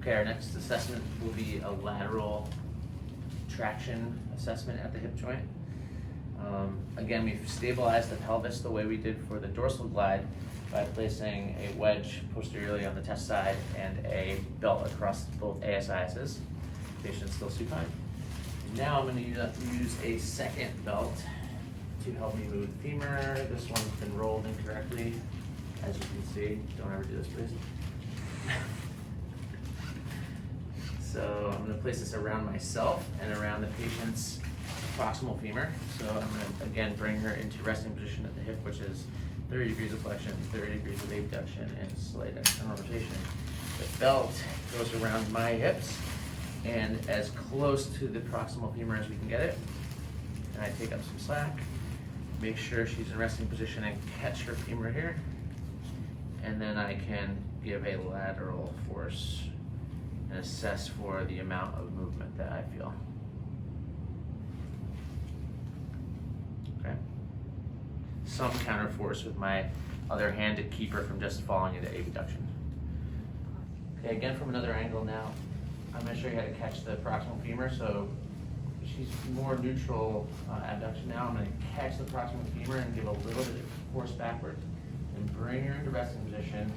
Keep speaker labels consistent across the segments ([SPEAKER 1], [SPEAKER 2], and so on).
[SPEAKER 1] Okay, our next assessment will be a lateral traction assessment at the hip joint. Again, we've stabilized the pelvis the way we did for the dorsal glide by placing a wedge posteriorly on the test side and a belt across both ASISs. Patient still supine. Now I'm going to use a second belt to help me move the femur. This one's been rolled incorrectly, as you can see. Don't ever do this, please. So I'm going to place this around myself and around the patient's proximal femur. So I'm going to, again, bring her into resting position at the hip, which is 30 degrees of flexion, 30 degrees of abduction, and slight external rotation. The belt goes around my hips and as close to the proximal femur as we can get it. And I take up some slack, make sure she's in resting position and catch her femur here. And then I can give a lateral force and assess for the amount of movement that I feel. Okay. Some counter force with my other hand to keep her from just falling into abduction. Okay, again from another angle now. I'm going to show you how to catch the proximal femur. So she's more neutral abduction now. I'm going to catch the proximal femur and give a little bit of force backward and bring her into resting position.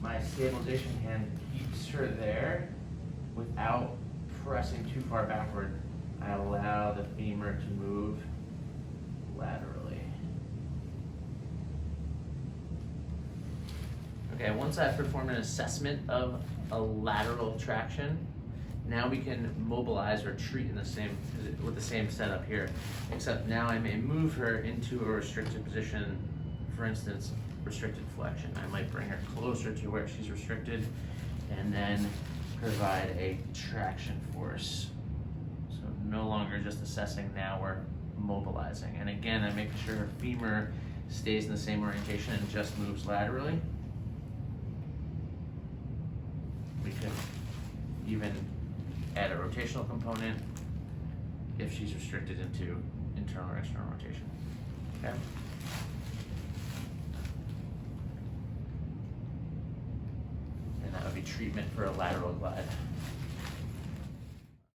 [SPEAKER 1] My stabilization hand keeps her there without pressing too far backward. I allow the femur to move laterally. Okay, once I've performed an assessment of a lateral traction, now we can mobilize or treat in with the same setup here, except now I may move her into a restricted position, for instance, restricted flexion. I might bring her closer to where she's restricted and then provide a traction force. So no longer just assessing, now we're mobilizing. And again, I'm making sure her femur stays in the same orientation and just moves laterally. We could even add a rotational component if she's restricted into internal or external rotation. Okay? And that would be treatment for a lateral glide.